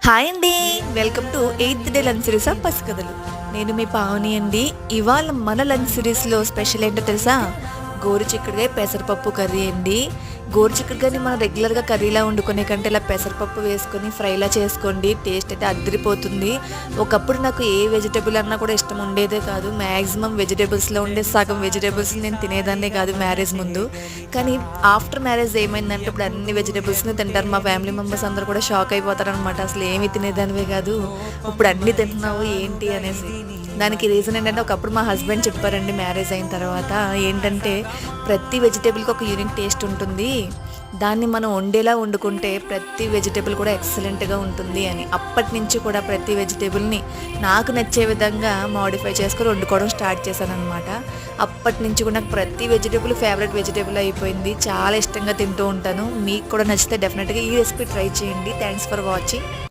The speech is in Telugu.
హాయ్ అండి. Welcome to 8th day lunch series of పసికథలు. నేను మీ పావని అండి. ఇవాళ మన లంచ్ సిరీస్లో స్పెషల్ ఏంటో తెలుసా? గోరుచిక్కుడుకాయ పెసరపప్పు కర్రీ అండి. గోరుచిక్కుడుకాయని మనం రెగ్యులర్గా కర్రీలా వండుకునే కంటే ఇలా పెసరపప్పు వేసుకొని ఫ్రైలా చేసుకోండి. టేస్ట్ అయితే అద్దరిపోతుంది. ఒకప్పుడు నాకు ఏ వెజిటేబుల్ అన్నా కూడా ఇష్టం ఉండేదే కాదు. మ్యాక్సిమం వెజిటేబుల్స్లో ఉండే సగం వెజిటేబుల్స్ నేను తినేదాన్నే కాదు మ్యారేజ్ ముందు. కానీ ఆఫ్టర్ మ్యారేజ్ ఏమైందంటే ఇప్పుడు అన్ని వెజిటేబుల్స్ని తింటారు. మా ఫ్యామిలీ మెంబర్స్ అందరూ కూడా షాక్ అయిపోతారు అనమాట. అసలు ఏమి తినేదానివే కాదు, ఇప్పుడు అన్నీ తింటున్నావు ఏంటి అనేసి. దానికి రీజన్ ఏంటంటే ఒకప్పుడు మా హస్బెండ్ చెప్పారండి మ్యారేజ్ అయిన తర్వాత, ఏంటంటే ప్రతి వెజిటేబుల్కి ఒక యూనిక్ టేస్ట్ ఉంటుంది, దాన్ని మనం వండేలా వండుకుంటే ప్రతి వెజిటేబుల్ కూడా ఎక్సలెంట్గా ఉంటుంది అని. అప్పటి నుంచి కూడా ప్రతి వెజిటేబుల్ని నాకు నచ్చే విధంగా మోడిఫై చేసుకొని వండుకోవడం స్టార్ట్ చేశాను అనమాట. అప్పటి నుంచి కూడా నాకు ప్రతి వెజిటేబుల్ ఫేవరెట్ వెజిటేబుల్ అయిపోయింది. చాలా ఇష్టంగా తింటూ ఉంటాను. మీకు కూడా నచ్చితే డెఫినెట్గా ఈ రెసిపీ ట్రై చేయండి. Thanks for watching.